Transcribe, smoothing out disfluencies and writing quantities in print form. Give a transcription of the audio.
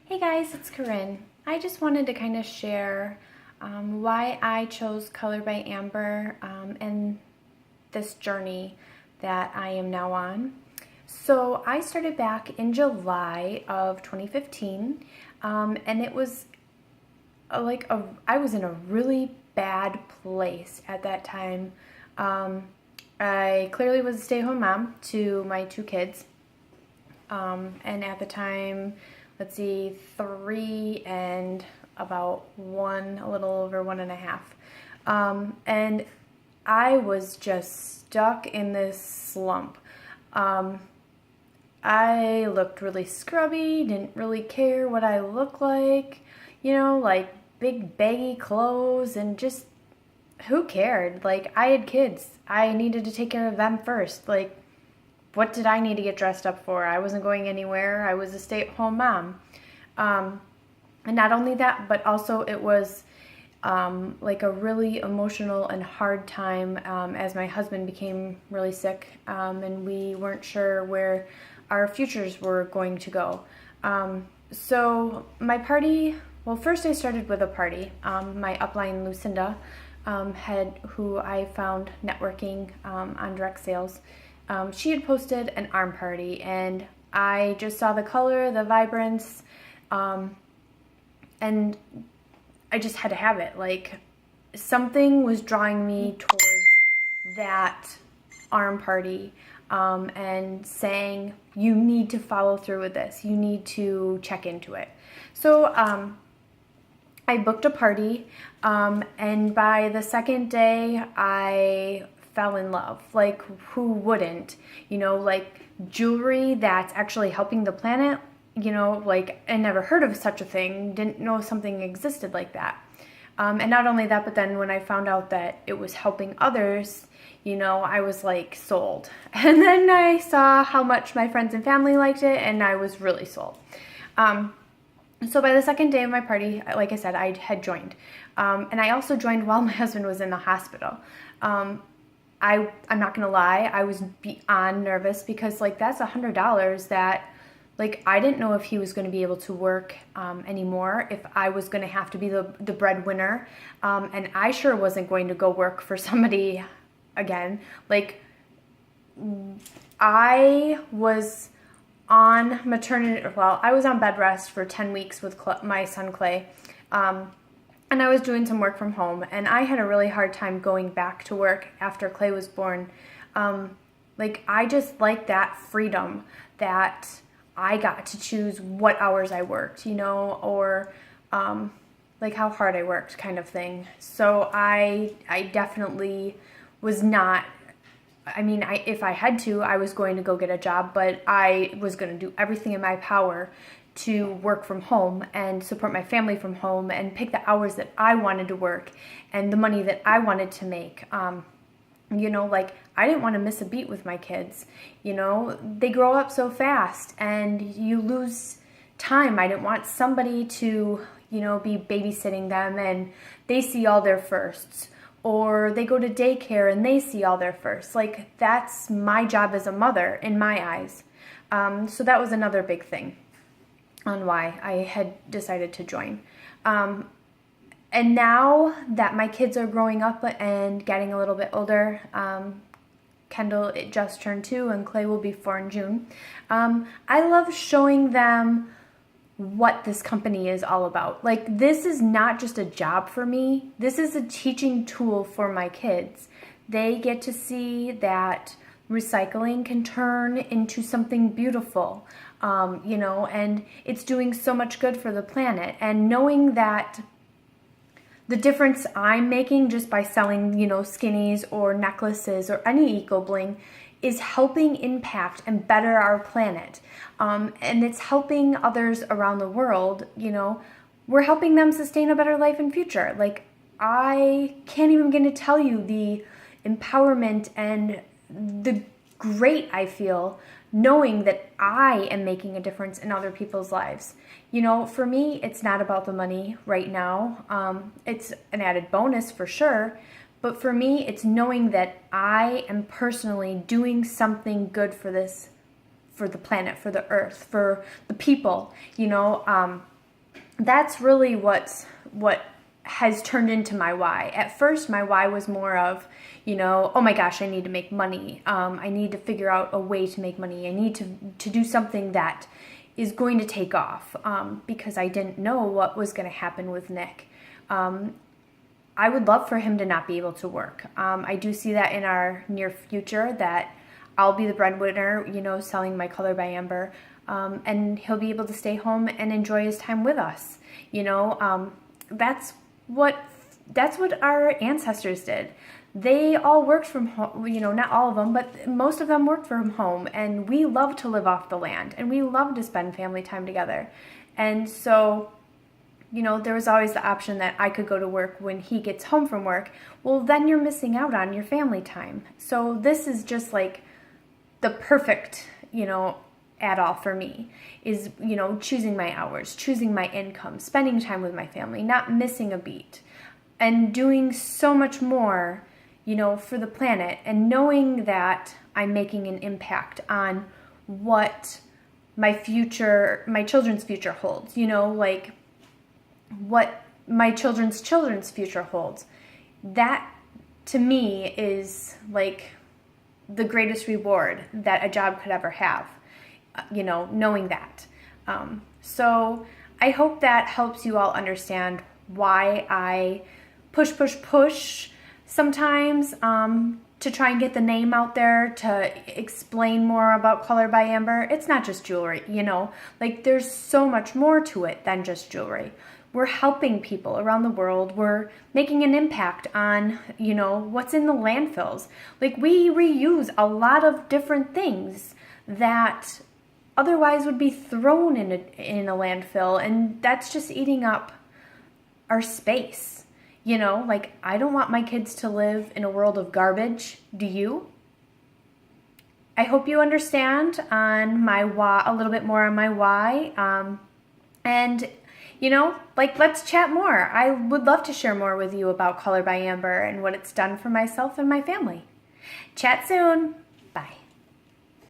Hey guys, it's Corinne. I just wanted to kind of share why I chose Color by Amber and this journey that I am now on. So I started back in July of 2015 and it was I was in a really bad place at that time. I clearly was a stay-at-home mom to my two kids. And at the time, 3 and about one, a little over 1.5. And I was just stuck in this slump. I looked really scrubby, didn't really care what I looked like, like big baggy clothes and just who cared? Like, I had kids. I needed to take care of them first. Like, what did I need to get dressed up for? I wasn't going anywhere. I was a stay-at-home mom. And not only that, but also it was like a really emotional and hard time as my husband became really sick and we weren't sure where our futures were going to go. So my party, well, first I started with a party. My upline, Lucinda, who I found networking on direct sales, she had posted an arm party, and I just saw the color, the vibrance, and I just had to have it. Like, something was drawing me towards that arm party and saying, you need to follow through with this. You need to check into it. So I booked a party, and by the second day, I fell in love. Like, who wouldn't? Like jewelry that's actually helping the planet. Like, I never heard of such a thing, didn't know something existed like that. And not only that, but then when I found out that it was helping others, I was like sold. And then I saw how much my friends and family liked it, and I was really sold. So by the second day of my party, like I said, I had joined. And I also joined while my husband was in the hospital. I'm not gonna lie, I was beyond nervous because that's $100 that I didn't know if he was gonna be able to work anymore, if I was gonna have to be the breadwinner, and I sure wasn't going to go work for somebody again. I was on I was on bed rest for 10 weeks with my son Clay. And I was doing some work from home, and I had a really hard time going back to work after Clay was born. I just like that freedom that I got to choose what hours I worked, or how hard I worked, kind of thing. So I definitely was not. If I had to, I was going to go get a job, but I was going to do everything in my power to work from home and support my family from home and pick the hours that I wanted to work and the money that I wanted to make. I didn't want to miss a beat with my kids. They grow up so fast and you lose time. I didn't want somebody to, be babysitting them and they see all their firsts. Or they go to daycare and they see all their firsts. That's my job as a mother in my eyes. So that was another big thing on why I had decided to join. And now that my kids are growing up and getting a little bit older, Kendall, it just turned 2 and Clay will be 4 in June. I love showing them what this company is all about. This is not just a job for me. This is a teaching tool for my kids. They get to see that recycling can turn into something beautiful, and it's doing so much good for the planet. And knowing that the difference I'm making just by selling, skinnies or necklaces or any eco-bling is helping impact and better our planet. And it's helping others around the world, we're helping them sustain a better life and future. I can't even begin to tell you the empowerment and the great I feel knowing that I am making a difference in other people's lives. For me, it's not about the money right now. It's an added bonus for sure. But for me, it's knowing that I am personally doing something good for the planet, for the earth, for the people, that's really what has turned into my why. At first, my why was more of, oh my gosh, I need to make money. I need to figure out a way to make money. I need to do something that is going to take off, because I didn't know what was going to happen with Nick. I would love for him to not be able to work. I do see that in our near future, that I'll be the breadwinner, selling my Color by Amber, and he'll be able to stay home and enjoy his time with us. That's what our ancestors did. They all worked from home, not all of them, but most of them worked from home, and we love to live off the land, and we love to spend family time together. And so, there was always the option that I could go to work when he gets home from work. Well, then you're missing out on your family time. So this is just like the perfect, add-all for me is, choosing my hours, choosing my income, spending time with my family, not missing a beat, and doing so much more, for the planet, and knowing that I'm making an impact on what my children's future holds, like what my children's future holds. That, to me, is like the greatest reward that a job could ever have, knowing that. So I hope that helps you all understand why I push sometimes to try and get the name out there, to explain more about Color by Amber. It's not just jewelry, like there's so much more to it than just jewelry. We're helping people around the world. We're making an impact on, what's in the landfills. Like, we reuse a lot of different things that otherwise would be thrown in a landfill, and that's just eating up our space. Like, I don't want my kids to live in a world of garbage. Do you? I hope you understand on my why, a little bit more on my why. And let's chat more. I would love to share more with you about Color by Amber and what it's done for myself and my family. Chat soon.